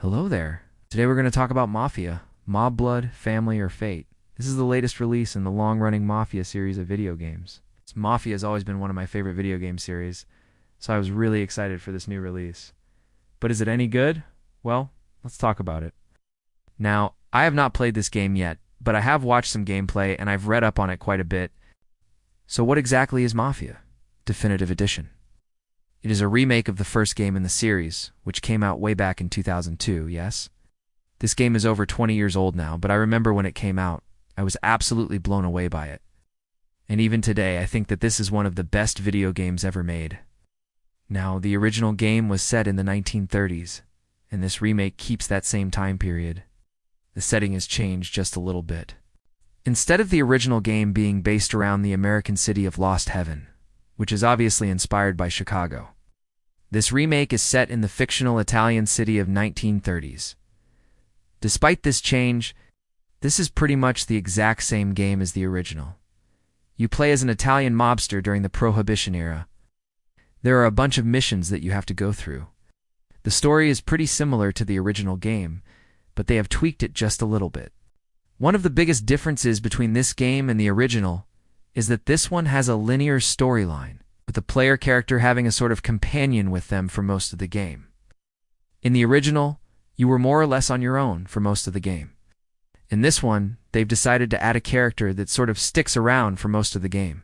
Hello there. Today we're going to talk about Mafia, Mob Blood, Family, or Fate. This is the latest release in the long-running Mafia series of video games. Mafia has always been one of my favorite video game series, so I was really excited for this new release. But is it any good? Well, let's talk about it. Now, I have not played this game yet, but I have watched some gameplay and I've read up on it quite a bit. So what exactly is Mafia? Definitive Edition. It is a remake of the first game in the series, which came out way back in 2002, yes? This game is over 20 years old now, but I remember when it came out, I was absolutely blown away by it. And even today, I think that this is one of the best video games ever made. Now, the original game was set in the 1930s, and this remake keeps that same time period. The setting has changed just a little bit. Instead of the original game being based around the American city of Lost Heaven, which is obviously inspired by Chicago, this remake is set in the fictional Italian city of 1930s. Despite this change, this is pretty much the exact same game as the original. You play as an Italian mobster during the Prohibition era. There are a bunch of missions that you have to go through. The story is pretty similar to the original game, but they have tweaked it just a little bit. One of the biggest differences between this game and the original is that this one has a linear storyline, with the player character having a sort of companion with them for most of the game. In the original, you were more or less on your own for most of the game. In this one, they've decided to add a character that sort of sticks around for most of the game.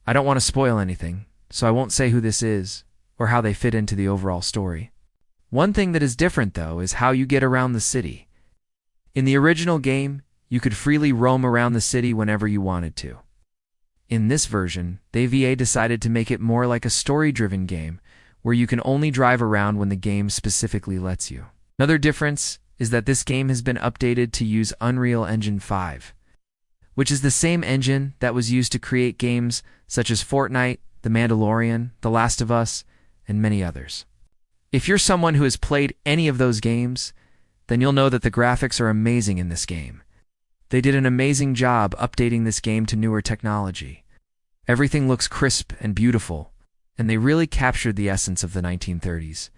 I don't want to spoil anything, so I won't say who this is, or how they fit into the overall story. One thing that is different, though, is how you get around the city. In the original game, you could freely roam around the city whenever you wanted to. In this version, they decided to make it more like a story-driven game, where you can only drive around when the game specifically lets you. Another difference is that this game has been updated to use Unreal Engine 5, which is the same engine that was used to create games such as Fortnite, The Mandalorian, The Last of Us, and many others. If you're someone who has played any of those games, then you'll know that the graphics are amazing in this game. They did an amazing job updating this game to newer technology. Everything looks crisp and beautiful, and they really captured the essence of the 1930s.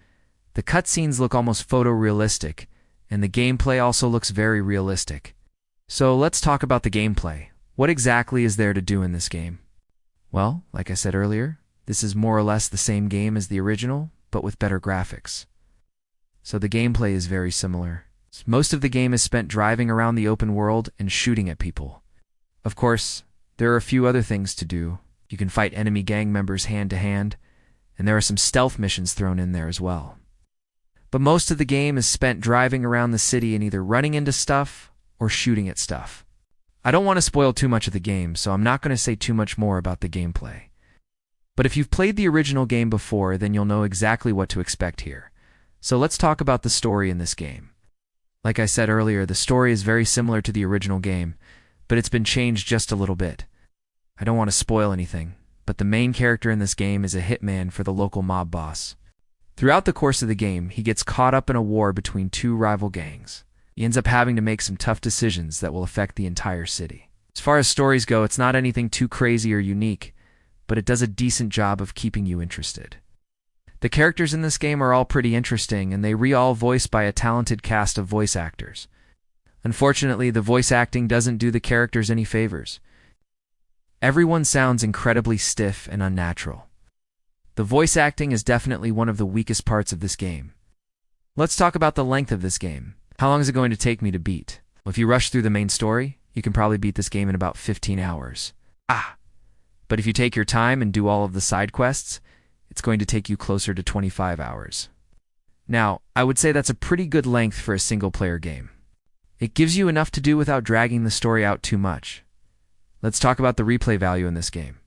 The cutscenes look almost photorealistic, and the gameplay also looks very realistic. So let's talk about the gameplay. What exactly is there to do in this game? Well, like I said earlier, this is more or less the same game as the original, but with better graphics. So the gameplay is very similar. Most of the game is spent driving around the open world and shooting at people. Of course, there are a few other things to do. You can fight enemy gang members hand to hand, and there are some stealth missions thrown in there as well. But most of the game is spent driving around the city and either running into stuff or shooting at stuff. I don't want to spoil too much of the game, so I'm not going to say too much more about the gameplay. But if you've played the original game before, then you'll know exactly what to expect here. So let's talk about the story in this game. Like I said earlier, the story is very similar to the original game, but it's been changed just a little bit. I don't want to spoil anything, but the main character in this game is a hitman for the local mob boss. Throughout the course of the game, he gets caught up in a war between two rival gangs. He ends up having to make some tough decisions that will affect the entire city. As far as stories go, it's not anything too crazy or unique, but it does a decent job of keeping you interested. The characters in this game are all pretty interesting, and they all voiced by a talented cast of voice actors. Unfortunately, the voice acting doesn't do the characters any favors. Everyone sounds incredibly stiff and unnatural. The voice acting is definitely one of the weakest parts of this game. Let's talk about the length of this game. How long is it going to take me to beat? Well, if you rush through the main story, you can probably beat this game in about 15 hours. But if you take your time and do all of the side quests, it's going to take you closer to 25 hours. Now, I would say that's a pretty good length for a single-player game. It gives you enough to do without dragging the story out too much. Let's talk about the replay value in this game.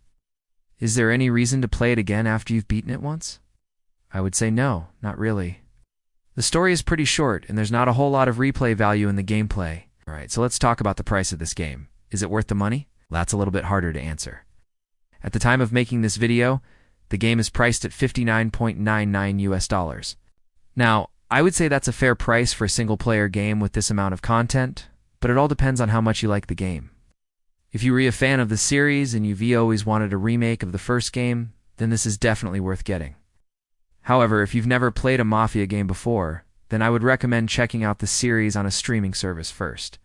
Is there any reason to play it again after you've beaten it once? I would say no, not really. The story is pretty short, and there's not a whole lot of replay value in the gameplay. Alright, so let's talk about the price of this game. Is it worth the money? Well, that's a little bit harder to answer. At the time of making this video, the game is priced at $59.99 US. Now, I would say that's a fair price for a single-player game with this amount of content, but it all depends on how much you like the game. If you were a fan of the series and you've always wanted a remake of the first game, then this is definitely worth getting. However, if you've never played a Mafia game before, then then I would recommend checking out the series on a streaming service first.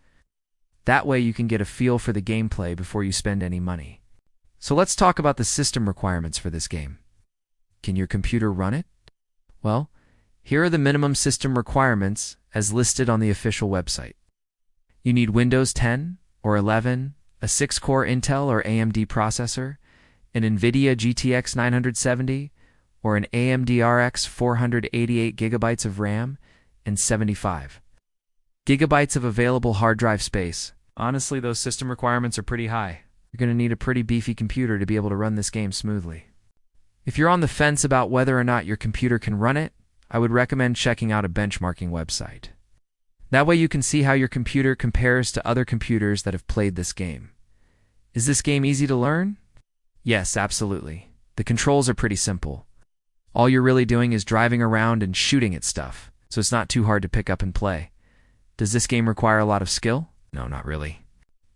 That way you can get a feel for the gameplay before you spend any money. So let's talk about the system requirements for this game. Can your computer run it? Well, here are the minimum system requirements as listed on the official website. You need Windows 10 or 11, a 6-core Intel or AMD processor, an NVIDIA GTX 970, or an AMD RX 488 GB of RAM, and 75 GB of available hard drive space. Honestly, those system requirements are pretty high. You're going to need a pretty beefy computer to be able to run this game smoothly. If you're on the fence about whether or not your computer can run it, I would recommend checking out a benchmarking website. That way you can see how your computer compares to other computers that have played this game. Is this game easy to learn? Yes, absolutely. The controls are pretty simple. All you're really doing is driving around and shooting at stuff, so it's not too hard to pick up and play. Does this game require a lot of skill? No, not really.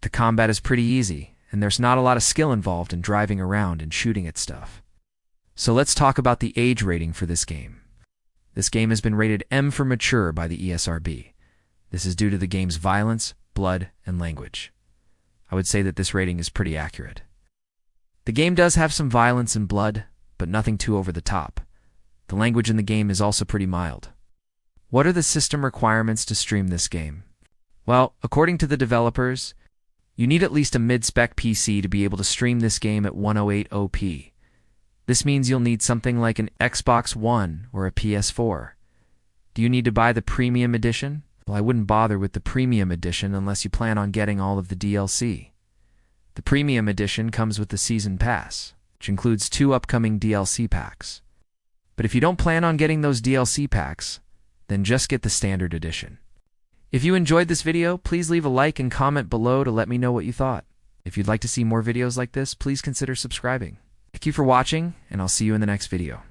The combat is pretty easy, and there's not a lot of skill involved in driving around and shooting at stuff. So let's talk about the age rating for this game. This game has been rated M for mature by the ESRB. This is due to the game's violence, blood, and language. I would say that this rating is pretty accurate. The game does have some violence and blood, but nothing too over the top. The language in the game is also pretty mild. What are the system requirements to stream this game? Well, according to the developers, you need at least a mid-spec PC to be able to stream this game at 108p. This means you'll need something like an Xbox One or a PS4. Do you need to buy the Premium Edition? Well, I wouldn't bother with the Premium Edition unless you plan on getting all of the DLC. The Premium Edition comes with the Season Pass, which includes 2 upcoming DLC packs. But if you don't plan on getting those DLC packs, then just get the Standard Edition. If you enjoyed this video, please leave a like and comment below to let me know what you thought. If you'd like to see more videos like this, please consider subscribing. Thank you for watching, and I'll see you in the next video.